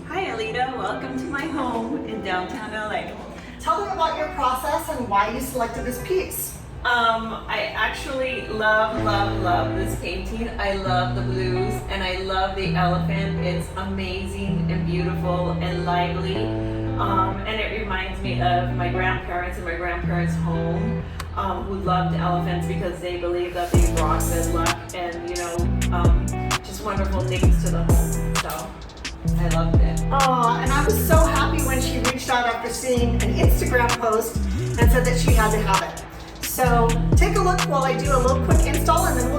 Hi Artlita, welcome to my home in downtown LA. Tell them about your process and why you selected this piece. I actually love this painting. I love the blues and I love the elephant. It's amazing and beautiful and lively. And it reminds me of my grandparents and my grandparents' home, who loved elephants because they believed that they brought good luck and, just wonderful things to the home. So I loved it. Oh, and I was so happy when she reached out after seeing an Instagram post and said that she had to have it. So take a look while I do a little quick install and then